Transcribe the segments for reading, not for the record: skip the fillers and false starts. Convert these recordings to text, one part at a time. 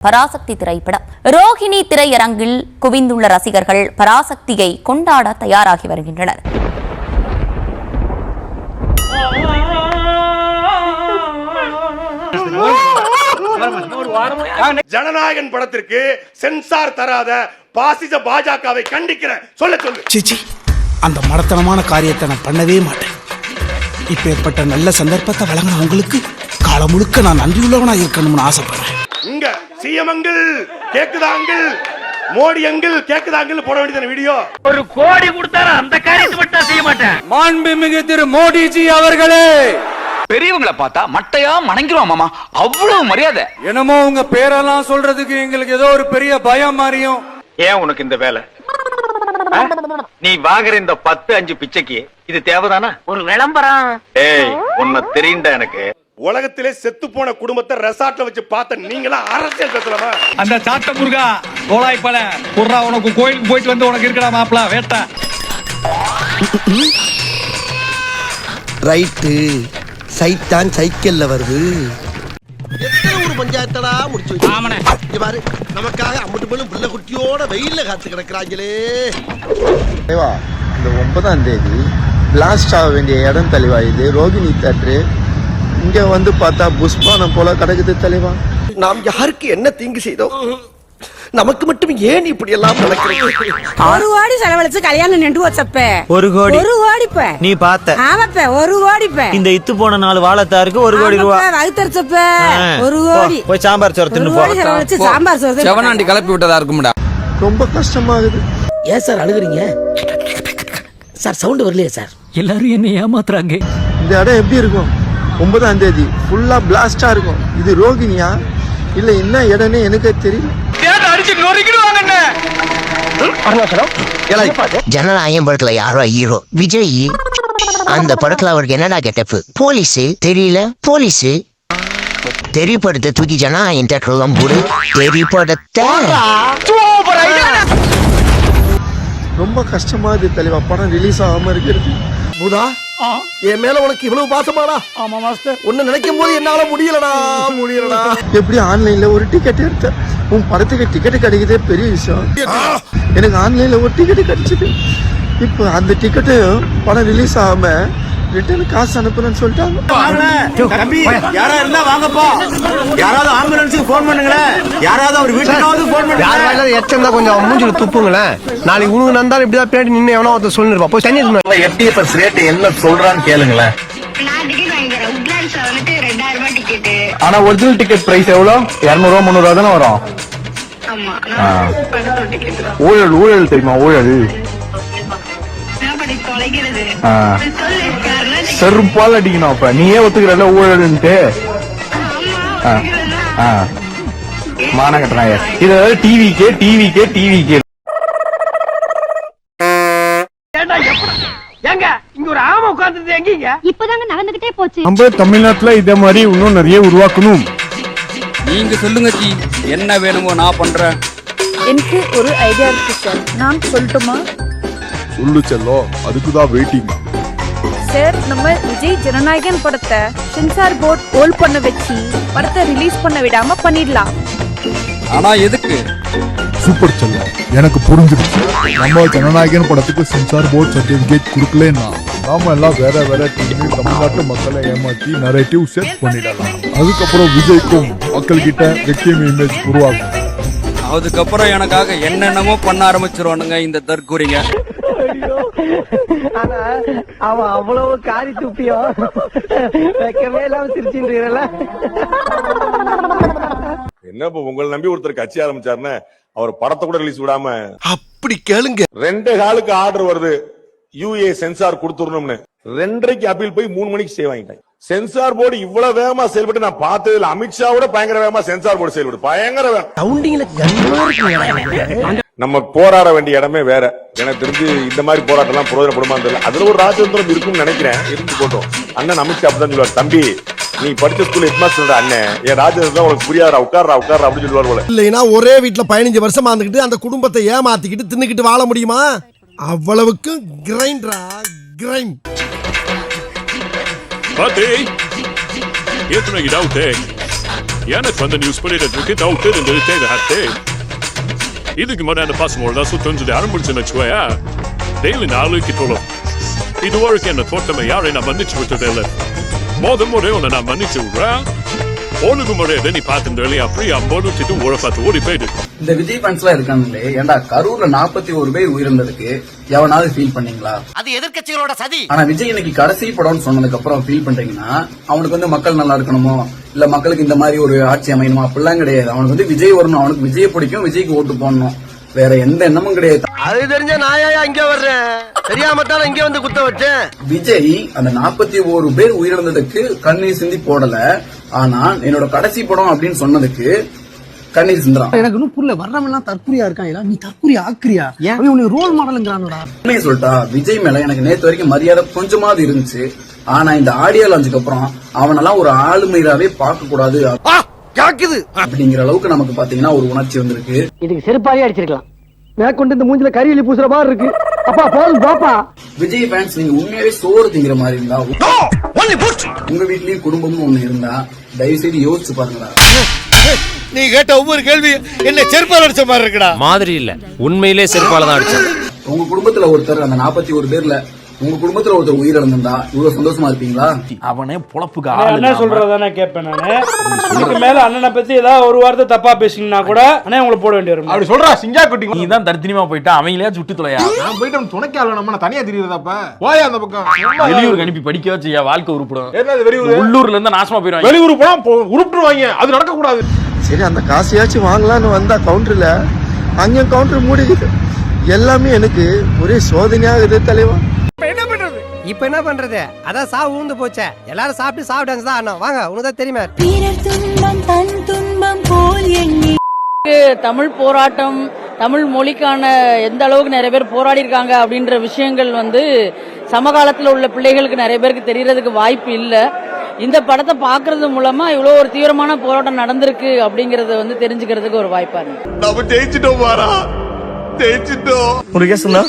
பராசக்தி திரைப்படம் ரோஹிணி திரையரங்கில் குவிந்துள்ள ரசிகர்கள் பராசக்தியை கொண்டாட தயாராகி வருகின்றனர். ஜனநாயகன் படத்திற்கு சென்சார் தராத பாசிச பாஜகவை கண்டிக்கிறேன். சொல்லு. அந்த மடத்தனமான காரியத்தை நான் பண்ணவே மாட்டேன். இப்ப ஏற்பட்ட நல்ல சந்தர்ப்பத்தை வழங்கின உங்களுக்கு காலம் முழுக்க நான் நன்றியுள்ளவனா இருக்கணும்னு ஆசைப்படுறேன். இங்க சிஎம் அங்கிள் கேக்குதா, அங்கிள் மோடி அங்கிள் கேக்குதா, அங்கிள் போட வேண்டியது வீடியோ. ஒரு கோடி கொடுத்தாரு அந்த காரியத்தை மட்டும் செய்ய மாட்டேன். மாண்புமிகு திரு மோடிஜி அவர்களே, பெரியவங்களை பார்த்தா மட்டையா மணங்கிரும் மாமா, அவ்வளவு மரியாதை. என்னமோ உங்க பேரெல்லாம் சொல்றதுக்கு எங்களுக்கு ஏதோ ஒரு பெரிய பயம் மாறியும். ஏன் உனக்கு இந்த வேலை? நீ வாங்குற இந்த 10-5 பிச்சைக்கு இது தேவைதானா? ஒரு விளம்பரம். ஏய், உன்னை தெரியுண்டா எனக்கு. உலகத்திலே செத்து போன குடும்பத்தை ரெசார்ட்ல வச்சு பார்த்த நீங்களா அரசியல் பேசலாமா? அந்த சாட்ட முருகா கோலாய்ப்பல குர்ரா, உனக்கு கோயிலுக்கு போயிட்டு வந்து உனக்கு இருக்கடா மாப்பிள வேட்டா. ரைட்டு, சைத்தான் சைக்கிள்ல வருது. எத்தனை ஒரு பஞ்சாயத்தடா முடிச்சு வச்சு பாரு. நமக்காக அம்மட்டு போலும் பிள்ளை குட்டியோட வெயில்ல காத்து கிடக்குறாங்களே. இந்த 9ஆம் தேதி பிளாஸ்ட் ஆக வேண்டிய இடம் தலைவா இது ரோகிணி தியேட்டரு. இங்க வந்து பார்த்தா புஷ்பானம் போல கிடக்குது தலைவா. நாம் யாருக்கு என்ன தீங்கு செய்தோம்? நமக்கு மட்டும் ஏன் இப்படி எல்லாம் நடக்கிறது? 1 கோடி செலவழிச்சு கல்யாணம் நின்று வச்சப்ப 1 கோடி 1 கோடிப்ப நீ பார்த்த. ஆமாப்ப 1 கோடிப்ப இந்த இத்து போன 4 வாழைத்தாருக்கு 1 கோடி ரூபாய் வகுத்தரிச்சப்ப 1 கோடி. போய் சாம்பார் சோறு தின்னு போ. செலவழிச்சு சாம்பார் சோறு செவனாண்டி கிளப்பி விட்டதா இருக்கும்டா. ரொம்ப கஷ்டமாகுது. ஏன் சார் அழுகுறீங்க சார்? சவுண்ட் வரலையே சார்? எல்லாரும் என்ன ஏமாத்துறாங்க. இந்த இடம் எப்படி இருக்கும்? 9ஆம் தேதி ஃபுல்லா பிளாஸ்டா இருக்கும். இது ரோகிணியா இல்ல என்ன இடம்னு எனக்கு தெரியல. ஜனநாயகம் படத்துல யாரோ ஹீரோ விஜய். அந்த படத்துல அவருக்கு என்னடா கெட்டப்பு? போலீஸ் தெரியல, போலீஸ் தெரியப்படுத்த தூக்கி ஜனநாயகம் தேட்டர்லாம் போடு. தெரியப்படுத்த ரொம்ப கஷ்டமாகுது தலைவா. படம் ரிலீஸ் ஆகாம இருக்கிறது. பூதா, என் மேல உனக்கு இவ்வளவு பாசமாடா? ஆமா மாஸ்டர். உன்னை நினைக்கும் போது என்னால முடியலடா. எப்படி ஆன்லைன்ல ஒரு டிக்கெட் எடுத்த உன் படத்துக்கு டிக்கெட் கிடைக்குதே பெரிய விஷயம். எனக்கு ஆன்லைன்ல ஒரு டிக்கெட் கிடைச்சது. இப்போ அந்த டிக்கெட்டு படம் ரிலீஸ் ஆகாம ரிட்டர்ன் காசு அனுப்புறேன்னு சொல்லிட்டாங்க. யாரா இருந்தா வாங்கப்பா, யாராவது ஆம்புலன்ஸுக்கு போன் பண்ணுங்களேன், யாராவது அவர் வீட்டுக்காவது போன் பண்ணுங்க. யாராவது எச்சந்தா கொஞ்சம் மூஞ்சில துப்புங்களேன். நாளைக்கு உனக்கு நந்தாலும் இப்படிதான் பேட்டி நின்று எவனோ ஒருத்தர் சொல்லிருப்பா. போய் தண்ணி FTFS ரேட் என்ன சொல்றான்னு கேளுங்களேன். ஆனா ஒரிஜினல் டிக்கெட் பிரைஸ் எவ்வளவு? 200 300 தானே வரும். ஊழல் தெரியுமா? ஊழல் செருப்பால் அடிக்கணும். அப்ப நீயே ஒத்துக்கிறல ஊழல்ன்ட்டு. மானம் கட்டுறாங்க. இது டிவிக்கே நம்ம தமிழ்நாட்டுல இதே மாதிரி இன்னும் நிறைய உருவாக்கணும். நீங்க சொல்லுங்க ஜி, என்ன வேணுமோ நான் பண்றேன். எனக்கு ஒரு ஐடியா இருக்கு சார், நான் சொல்லட்டுமா? சொல்லு செல்லம், அதுக்குதான் வெயிட்டிங். சார், நம்ம விஜய் ஜனநாயகன் படத்தை சென்சார் போர்ட் ஹோல்ட் பண்ண வச்சு படத்தை ரிலீஸ் பண்ண விடாம பண்ணிடலாம். ஆனா எதுக்கு? சூப்பர் செல்லம், எனக்கு புரிஞ்சிருச்சு. நம்ம ஜனநாயகன் படத்துக்கு சென்சார் போர்ட் சர்டிபிகேட் கொடுக்கலன்னா நாம எல்லாம் வேற டிவி தமிழ்நாட்டு மக்களை ஏமாற்றி நரேட்டிவ் செட் பண்ணிடலாம். அதுக்கப்புறம் விஜய்க்கும் மக்கள் கிட்ட வெக்டிம் இமேஜ் உருவாகும். அதுக்கப்புறம் எனக்காக என்னென்னமோ பண்ண ஆரம்பிச்சிருவானுங்க இந்த தற்கூரிங்க. அவன் அவ்வளவு காரி துப்பியோ வைக்கவே இல்லாம சிரிச்சுன்றீங்கல்ல. என்ன இப்ப உங்களை நம்பி ஒருத்தர் கட்சி ஆரம்பிச்சாருன்னு அவர் படத்தை கூட ரிலீஸ் விடாம அப்படி கேளுங்க. 2 காலுக்கு ஆர்டர் வருது UA சென்சார் கொடுத்துடணும்னு. 2:30க்கு அப்பீல் போய் 3 மணிக்கு ஸ்டே வாங்கிட்டாங்க. சென்சார் போர்டு இவ்வளவு வேகமா செயல்பட்டு நான் பார்த்ததுல அமித்ஷாவோட பயங்கர வேகமா சென்சார் போர்டு செயல்பட்டு பயங்கர நம்ம போராட வேண்டிய இடமே வேற. எனக்கு தெரிஞ்சு இந்த மாதிரி போராட்டம் எல்லாம் பிரயோஜனப்படுமா தெரியல. அதுல ஒரு ராஜதந்திரம் இருக்கும்னு நினைக்கிறேன். இருந்து போட்டோம். அண்ணன் அமித்ஷா அப்படிதான் சொல்லுவார், தம்பி நீ படிச்ச ஸ்கூல் ஹெட்மாஸ்டர் அண்ணன், என் ராஜதந்திரம் உனக்கு புரியாதா, உட்கார்றா அப்படின்னு சொல்லுவார் போல. இல்லைன்னா ஒரே வீட்டுல 15 வருஷமா இருந்துகிட்டு அந்த குடும்பத்தை ஏமாத்திக்கிட்டு தின்னுக்கிட்டு வாழ முடியுமா? அவ்வளவுக்கு கிரைண்டரா grind. Pati, io sono Gidau Tech. எனக்கு வந்து நியூஸ் பண்ணிட்டு இருக்கு டவுட் இருந்துட்டு இதுக்கு முன்னாடி அந்த பசங்களோட சுத்தம் ஆரம்பிச்சுன்னு வச்சுக்கோயா டெய்லி 4 கிலோ இது வரைக்கும் என்ன தோட்டமை யாரை நான் மன்னிச்சு விட்டதில்லை முறை ஒன்று நான் மன்னிச்சு விடுறேன் ஒழுங்கு முறையை நீ பார்த்து அப்படியே அம்போட்டு ஊரை பார்த்து ஓடி போயிடு. இந்த விஜய் ஃபேன்ஸ் எல்லாம் இருக்காங்களே, ஏன்டா கரூர்ல 41 பேர் உயிரிழந்ததுக்கு எவனாவது ஃபீல் பண்ணீங்களா? அது எதிர்க்கட்சிகளோட சதி. ஆனா விஜய் இன்னைக்கு கடைசி படம்னு சொன்னதுக்கு அப்புறம் ஃபீல் பண்றீங்கன்னா அவனுக்கு வந்து மக்கள் நல்லா இருக்கணுமோ இல்ல மக்களுக்கு இந்த மாதிரி ஒரு ஆட்சி அமையணுமா அப்படிலாம் கிடையாது. அவனுக்கு வந்து விஜய் வரணும், அவனுக்கு விஜய் பிடிக்கும், விஜய்க்கு ஓட்டு போடணும், வேற எந்த எண்ணமும் கிடையாது. அது தெரிஞ்ச நாயா இங்க வர்றேன், தெரியாம தான் இங்க வந்து குத்த வச்சேன். விஜய் அந்த 41 பேர் உயிரிழந்ததுக்கு கண்ணீர் சிந்தி போடல, ஆனா என்னோட கடைசி படம் அப்படின்னு சொன்னதுக்கு கண்ணீர் சிந்துறான். எனக்கு இன்னும் புரியல, வர்றவன் தற்குறியா இருக்கான், நீ தற்குறியா ஆக்குறியா? உனக்கு ரோல் மாடலுங்கிறானடா. உண்மையை சொல்லிட்டா விஜய் மேல எனக்கு நேத்து வரைக்கும் மரியாதை கொஞ்சமாவது இருந்துச்சு. ஆனா இந்த ஆடியோ லான்ச்சுக்கு அப்புறம் அவனெல்லாம் ஒரு ஆளுமையாவே பார்க்க கூடாது அப்படிங்கிற அளவுக்கு நமக்கு பாத்தீங்கன்னா ஒரு உணர்ச்சி வந்திருக்கு. இதுக்கு செருப்பாலே அடிச்சிருக்கலாம். மேற்கொண்டு இந்த மூஞ்சில கரியலி பூசுற மாதிரி இருக்கு. அப்பா போதும் பாப்பா. விஜய் ஃபேன்ஸ் நீங்க உண்மையாவே சோறு திங்கிற மாதிரி இருந்தா, உங்க வீட்லயும் குடும்பமும் ஒண்ணு இருந்தா தயவு செய்து யோசிச்சு பாருங்களா. நீ கேட்ட ஒவ்வொரு கேள்வி என்ன செருப்பால அடிச்ச மாதிரி இருக்குடா. மாதிரி இல்ல, உண்மையிலே செருப்பால தான் அடிச்சேன். உங்க குடும்பத்துல ஒருத்தர் அந்த 41 பேர்ல உங்க குடும்பத்துல ஒருத்தர் உயிரிழந்திருந்தா இவ்வளவு சந்தோஷமா இருப்பீங்களா? அவனே பொழப்புக்கு என்ன சொல்றதானே கேட்பேன் நானு. இதுக்கு மேல அண்ணனை பத்தி ஏதாவது ஒரு வார்த்தை தப்பா பேசிங்கன்னா கூட அண்ணே உங்களை போட வேண்டிய வரும். அப்படி சொல்றா சிங்கா குட்டி. நீ தான் தர்த்தினிமா போயிட்டா, அவங்களே சுட்டு தொலையா. நான் போயிட்டு துணைக்கால நம்ம தனியா தெரியுறதப்ப போய் அந்த பக்கம் வெளியூருக்கு அனுப்பி படிக்க வச்சு வாழ்க்கை உருப்பிடும். என்னது வெளியூர்? உள்ளூர்ல இருந்து நாசமா போயிடுவாங்க. வெளியூர் போனா உருப்பிடுவாங்க, அது நடக்க கூடாது. சரி, அந்த காசையாச்சும் வாங்கலான்னு வந்தா கவுண்டர்ல அங்கேயும் கவுண்டர் மூடிக்குது. எல்லாமே எனக்கு ஒரே சோதனையாகுது தலைவா. இப்ப என்ன பண்றது? அதான் சாவு ஊந்து போச்சே, எல்லாரும் சாப்பிட்டு சாப்பிட்டாங்க தான் அண்ணா. வாங்க, உனதான் தெரியுமா தமிழ் போராட்டம், தமிழ் மொழிக்கான எந்த அளவுக்கு நிறைய பேர் போராடி இருக்காங்க அப்படின்ற விஷயங்கள் வந்து சமகாலத்தில் உள்ள பிள்ளைகளுக்கு நிறைய பேருக்கு தெரியறதுக்கு வாய்ப்பு இல்லை. இந்த படத்தை பாக்குறது மூலமா இவ்வளவு ஒரு தீவிரமான போராட்டம் நடந்திருக்கு அப்படிங்கறத வந்து தெரிஞ்சுக்கிறதுக்கு ஒரு வாய்ப்பா இருக்கு. நம்ம ஜெயிச்சிட்டோம் வாரா, ஜெயிச்சிட்டோம். ஒரு கேஸ்னா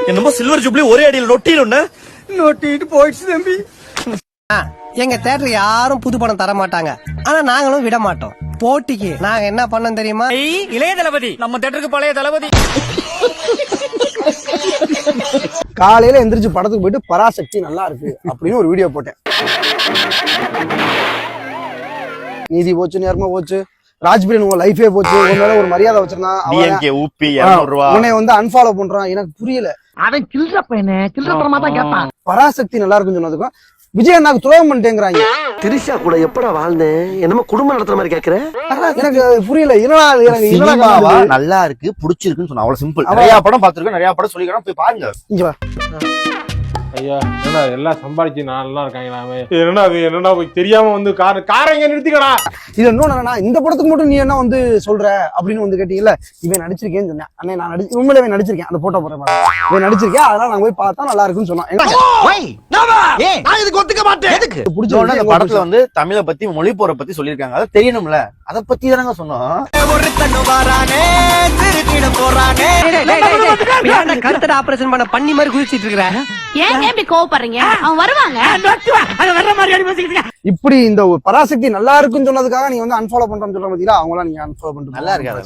என்னமோ சில்வர் ஜூப்ளி ஒரே அடியில் நொட்டிட்டு போயிடுச்சு தம்பி. எங்க தேட்டர் யாரும் புது படம் தர மாட்டாங்க, ஆனா நாங்களும் விட மாட்டோம். போட்டிக்கு நாங்க என்ன பண்ணோம் தெரியுமா? இளைய தளபதி, நம்ம தேட்டருக்கு பழைய தளபதி. காலையில எந்திரிச்சு படத்துக்கு போயிட்டு பராசக்தி நல்லா இருக்கு அப்படின்னு ஒரு வீடியோ போட்டேன். நீதி போச்சு, நேர்மை போச்சு, ராஜ்பிரியன் உங்க லைஃபே போச்சு. ஒரு மரியாதை வச்சிருந்தான், உன்னை வந்து அன்ஃபாலோ பண்றான். எனக்கு புரியல. அவன் கில்ற பையனே, கில்றமா தான் கேட்பான். பராசக்தி நல்லா இருக்குன்னு சொன்னதுக்கும் விஜய் அண்ணாக்கு துரோகம் பண்ணிட்டேங்கிறாங்க. திரிஷா கூட எப்படா வாழ்ந்தேன், என்னமோ குடும்பம் நடத்துற மாதிரி கேக்குறேன். எனக்கு புரியல. எனக்கு நல்லா இருக்கு, புடிச்சிருக்குன்னு சொன்ன அவ்வளவு சிம்பிள். நிறைய படம் பாத்துருக்கேன், நிறைய படம் சொல்லிக்கிறேன், போய் பாருங்க. இங்க வா. ஐயா என்ன எல்லாம் சம்பாதிச்சு நல்லா இருக்காங்க. என்னன்னா அது என்னன்னா தெரியாம வந்து காரை எங்க நிறுத்திக்கடா. இது இன்னொன்னு, இந்த படத்துக்கு மட்டும் நீ என்ன வந்து சொல்ற அப்படின்னு வந்து கேட்டீங்கல்ல. இவன் நடிச்சிருக்கேன்னு சொன்னேன். அண்ணே நான் உண்மையிலே நடிச்சிருக்கேன், அந்த போட்டோ போடுற மாதிரி இவன் நடிச்சிருக்கேன். அதனால நான் போய் பார்த்தா நல்லா இருக்குன்னு சொன்னான். இந்த படத்துல வந்து தமிழை பத்தி, மொழி போற பத்தி சொல்லிருக்காங்க, அதை தெரியணும்ல, அதை பத்தி தானங்க சொன்னோம். கருத்தட ஆபரேஷன் பண்ண பண்ணி மாதிரி குதிச்சிட்டு இருக்கிறேன். இப்படி இந்த பராசக்தி நல்லா இருக்குன்னு சொன்னதுக்காக நீ வந்து அன்ஃபாலோ பண்றேன்னு சொல்ற பாத்தீங்களா? அவங்களாம் நீங்க அன்ஃபாலோ பண்றது நல்லா இருக்காது.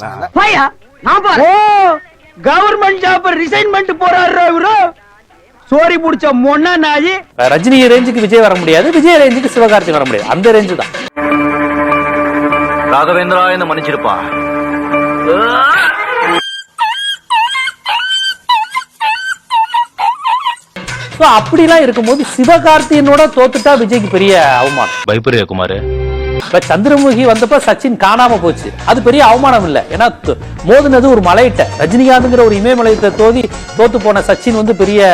கவர்மெண்ட் ஜாப் ரிசைன் பண்ணிட்டு போறாரு இவரு. சோரி புடிச்ச மொன்னா நாயி. ரஜினி ரேஞ்சுக்கு விஜய் வர முடியாது, விஜய் ரேஞ்சுக்கு சிவகார்த்திகேயன் வர முடியாது. அந்த ரேஞ்சு தான். ராகவேந்திரா என்ன மன்னிச்சிருப்பா. அப்படிலாம் இருக்கும்போது சிவகார்த்திகேயனோட தோத்துட்டா விஜய்க்கு பெரிய அவமானம். பயப்படுறியா குமார்? இப்ப சந்திரமுகி வந்தப்ப சச்சின் காணாம போச்சு, அது பெரிய அவமானம் இல்ல. ஏன்னா மோதினது ஒரு மலையிட்ட, ரஜினிகாந்த்ங்கிற ஒரு இமயமலையத்தை தோத்து போன சச்சின் வந்து பெரிய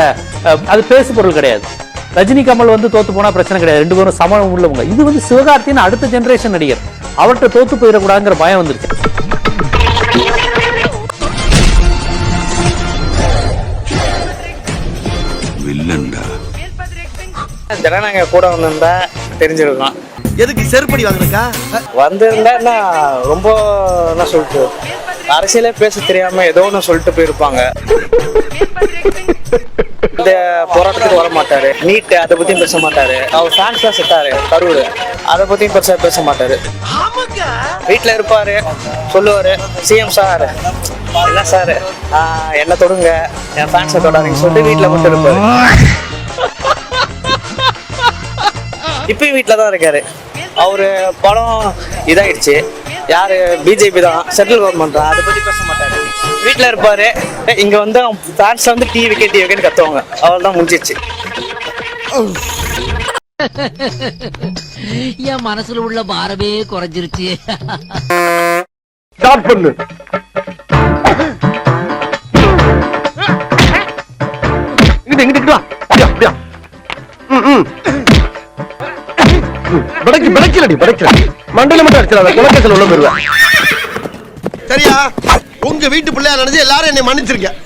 அது பேசு பொருள் கிடையாது. ரஜினி கமல் வந்து தோத்து போனா பிரச்சனை கிடையாது, 2 பேரும் சமம் உள்ளவங்க. இது வந்து சிவகார்த்திகேயன் அடுத்த ஜெனரேஷன் நடிகர், அவர்கிட்ட தோத்து போயிடக்கூடாதுங்கிற பயம் வந்துருச்சு. ஜனநாயக கூட வந்திருந்தா தெரிஞ்சிருக்கலாம். எதுக்கு செருப்படி வாங்குறக்கா வந்திருந்தா ரொம்ப என்ன சொல்லிட்டு அரசியலே பேச தெரியாம ஏதோ ஒன்று சொல்லிட்டு போயிருப்பாங்க. எந்த போராட்டத்துக்கு வர மாட்டாரு. நீட் அதை பத்தியும் பேச மாட்டாரு. அவர் ஃபேன்ஸ் தான் செத்தாரு கரூர், அதை பத்தியும் பெருசா பேச மாட்டாரு. வீட்டுல இருப்பாரு, சொல்லுவாரு சிஎம் சார் என்ன சார் என்ன தொடுங்க, என் ஃபேன்ஸை தொடாதீங்க சொல்லிட்டு வீட்டுல மட்டும் இருப்பாரு. இப்பயும் வீட்டுல தான் இருக்காரு. அவரு படம் இதாயிடுச்சு, யாரு பிஜேபி தான் சென்ட்ரல் கவர்மெண்ட் தான், அதை பத்தி பேச மாட்டாரு. வீட்டுல இருப்பாரு. இங்க வந்து ஃபேன்ஸ் வந்து டிவிக்கே கத்துவாங்க, அவள் தான் முடிஞ்சிச்சு. என் மனசுல உள்ள பாரமே குறைஞ்சிருச்சு. ஸ்டார்ட் பண்ணு. இங்கிட்டு வா. அப்படியா மண்டையில மட்டும் அடிச்சிடாத, குலக்கேசல் உள்ள போயிருவேன். சரியா? உங்க வீட்டு பிள்ளையா நினைச்சு எல்லாரும் என்னை மன்னிச்சிருக்கேன்.